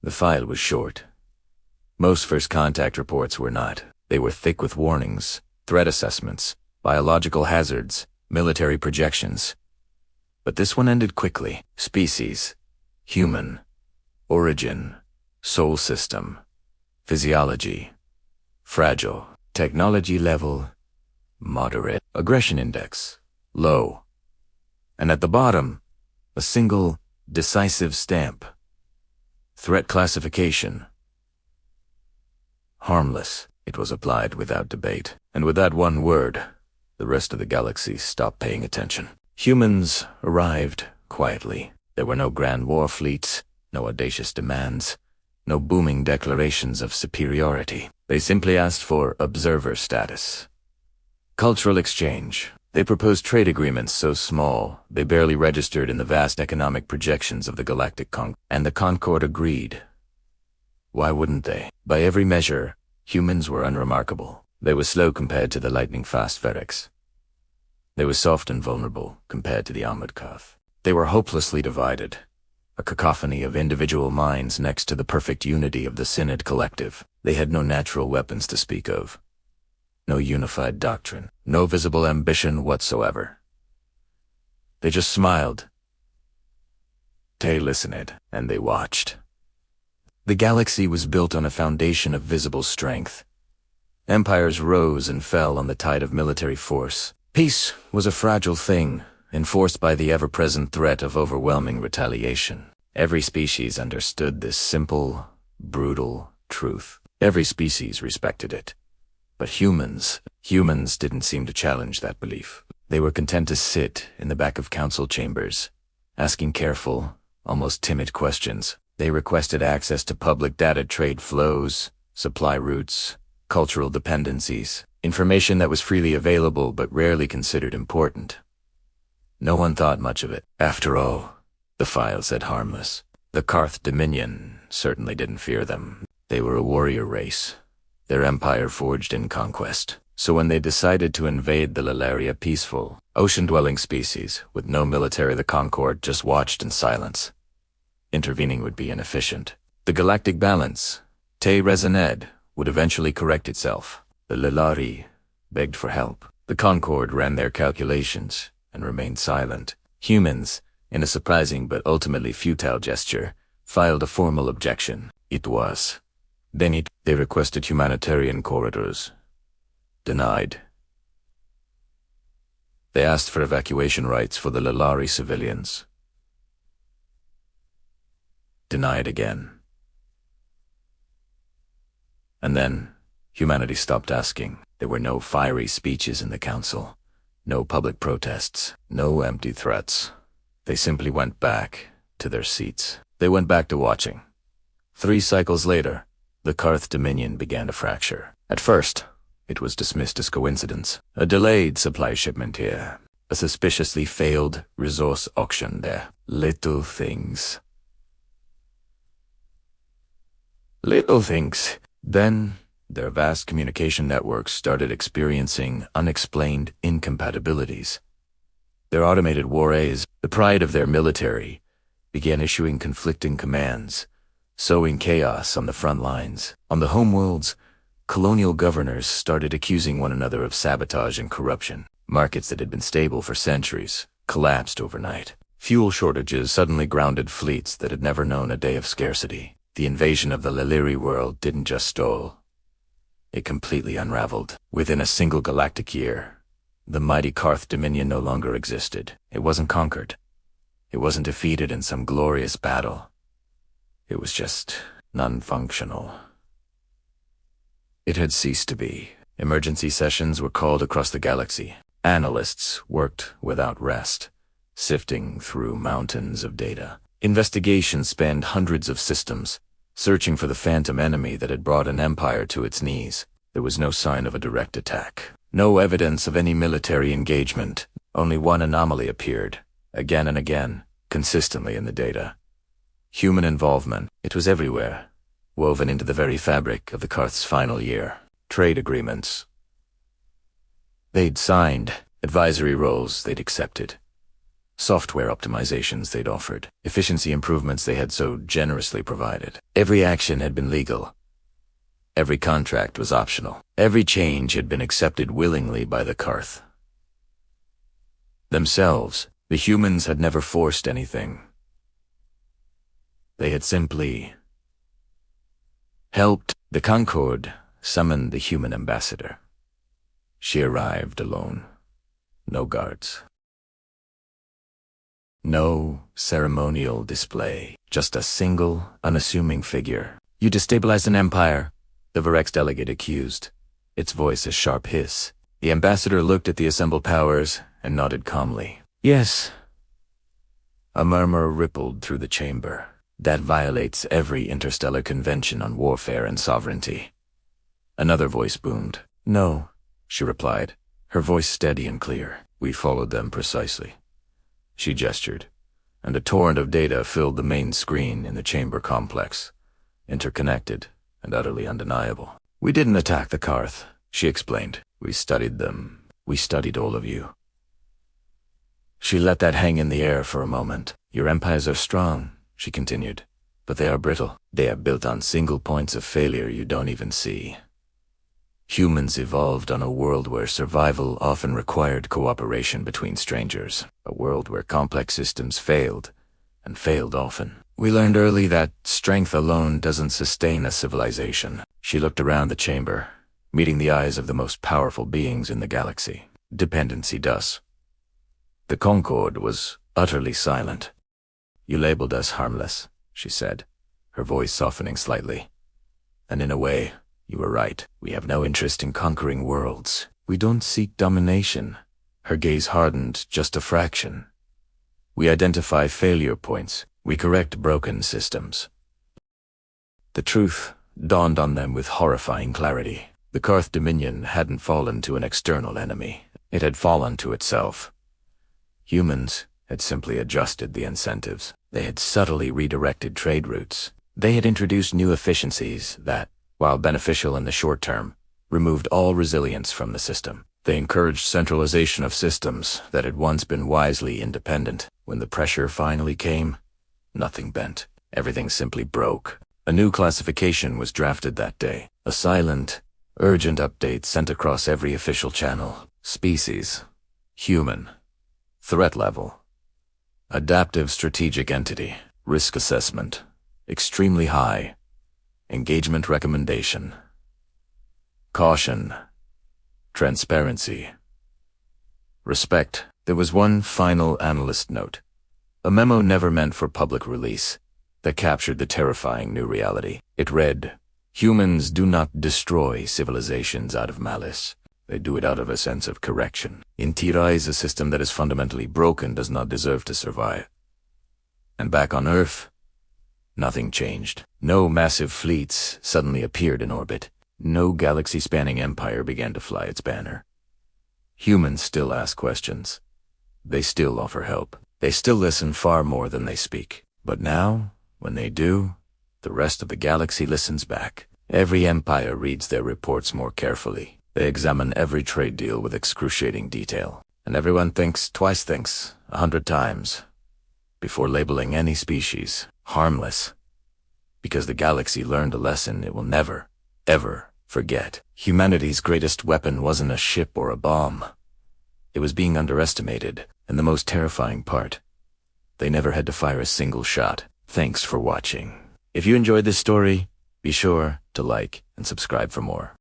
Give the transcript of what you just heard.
The file was short. Most first contact reports were not. They were thick with warnings, threat assessments, biological hazards, military projections. But this one ended quickly. Species, human, origin, soul system, physiology, fragile, technology level, moderate, aggression index, low. And at the bottom, a single, decisive stamp. Threat classification. Harmless. It was applied without debate. And with that one word, the rest of the galaxy stopped paying attention. Humans arrived quietly. There were no grand war fleets, no audacious demands, no booming declarations of superiority. They simply asked for observer status. Cultural exchange. They proposed trade agreements so small, they barely registered in the vast economic projections of the galactic and the Concord agreed. Why wouldn't they? By every measure, humans were unremarkable. They were slow compared to the lightning-fast Ferex. They were soft and vulnerable compared to the armored Koth. They were hopelessly divided, a cacophony of individual minds next to the perfect unity of the Synod collective. They had no natural weapons to speak of, no unified doctrine, no visible ambition whatsoever. They just smiled. They listened, and they watched. The galaxy was built on a foundation of visible strength. Empires rose and fell on the tide of military force. Peace was a fragile thing, enforced by the ever-present threat of overwhelming retaliation. Every species understood this simple, brutal truth. Every species respected it. But humans didn't seem to challenge that belief. They were content to sit in the back of council chambers, asking careful, almost timid questions. They requested access to public data, trade flows, supply routes, cultural dependencies, information that was freely available but rarely considered important. No one thought much of it. After all, the file said harmless. The Karth Dominion certainly didn't fear them. They were a warrior race, their empire forged in conquest. So when they decided to invade the Lalaria, peaceful, ocean-dwelling species with no military, the Concord just watched in silence. Intervening would be inefficient. The galactic balance, Te Rezaned, would eventually correct itself. The Lalari begged for help. The Concord ran their calculations and remained silent. Humans, in a surprising but ultimately futile gesture, filed a formal objection. Then they requested humanitarian corridors. Denied. They asked for evacuation rights for the Lalari civilians. Denied again. And then, humanity stopped asking. There were no fiery speeches in the council, no public protests, no empty threats. They simply went back to their seats. They went back to watching. 3 cycles later, the Karth Dominion began to fracture. At first, it was dismissed as coincidence. A delayed supply shipment here. A suspiciously failed resource auction there. Little things. Little things. Then, their vast communication networks started experiencing unexplained incompatibilities. Their automated warrays, the pride of their military, began issuing conflicting commands, sowing chaos on the front lines. On the homeworlds, colonial governors started accusing one another of sabotage and corruption. Markets that had been stable for centuries collapsed overnight. Fuel shortages suddenly grounded fleets that had never known a day of scarcity. The invasion of the Liliri world didn't just stall. It completely unraveled. Within a single galactic year, the mighty Karth Dominion no longer existed. It wasn't conquered. It wasn't defeated in some glorious battle. It was just non-functional. It had ceased to be. Emergency sessions were called across the galaxy. Analysts worked without rest, sifting through mountains of data. Investigations spanned hundreds of systems, searching for the phantom enemy that had brought an empire to its knees. There was no sign of a direct attack. No evidence of any military engagement. Only one anomaly appeared, again and again, consistently in the data. Human involvement. It was everywhere, woven into the very fabric of the Karth's final year. Trade agreements. They'd signed, advisory roles they'd accepted. software optimizations they'd offered, efficiency improvements they had so generously provided. Every action had been legal. Every contract was optional. Every change had been accepted willingly by the Karth. Themselves, the humans had never forced anything. They had simply helped. The Concorde summoned the human ambassador. She arrived alone. No guards. No ceremonial display. Just a single, unassuming figure. "You destabilized an empire," the Varex delegate accused, its voice a sharp hiss. The ambassador looked at the assembled powers and nodded calmly. "Yes." A murmur rippled through the chamber. "That violates every interstellar convention on warfare and sovereignty." Another voice boomed. "No," she replied, her voice steady and clear. "We followed them precisely." She gestured, and a torrent of data filled the main screen in the chamber complex, interconnected and utterly undeniable. "We didn't attack the Karth," she explained. "We studied them. We studied all of you." She let that hang in the air for a moment. "Your empires are strong," she continued, "but they are brittle. They are built on single points of failure you don't even see. Humans evolved on a world where survival often required cooperation between strangers, a world where complex systems failed, and failed often. We learned early that strength alone doesn't sustain a civilization." She looked around the chamber, meeting the eyes of the most powerful beings in the galaxy. "Dependency does." The Concorde was utterly silent. "You labeled us harmless," she said, her voice softening slightly. "And in a way, you were right. We have no interest in conquering worlds. We don't seek domination." Her gaze hardened just a fraction. "We identify failure points. We correct broken systems." The truth dawned on them with horrifying clarity. The Karth Dominion hadn't fallen to an external enemy. It had fallen to itself. Humans had simply adjusted the incentives. They had subtly redirected trade routes. They had introduced new efficiencies that, while beneficial in the short term, removed all resilience from the system. They encouraged centralization of systems that had once been wisely independent. When the pressure finally came, nothing bent. Everything simply broke. A new classification was drafted that day. A silent, urgent update sent across every official channel. Species. Human. Threat level. Adaptive strategic entity. Risk assessment. Extremely high. Engagement recommendation. Caution. Transparency. Respect. There was one final analyst note. A memo never meant for public release that captured the terrifying new reality. It read, "Humans do not destroy civilizations out of malice. They do it out of a sense of correction. In Tirais, a system that is fundamentally broken does not deserve to survive." And back on Earth, nothing changed. No massive fleets suddenly appeared in orbit. No galaxy-spanning empire began to fly its banner. Humans still ask questions. They still offer help. They still listen far more than they speak. But now, when they do, the rest of the galaxy listens back. Every empire reads their reports more carefully. They examine every trade deal with excruciating detail. And everyone thinks, twice thinks, 100 times, before labeling any species harmless. Because the galaxy learned a lesson it will never, ever forget. Humanity's greatest weapon wasn't a ship or a bomb. It was being underestimated, and the most terrifying part, they never had to fire a single shot. Thanks for watching. If you enjoyed this story, be sure to like and subscribe for more.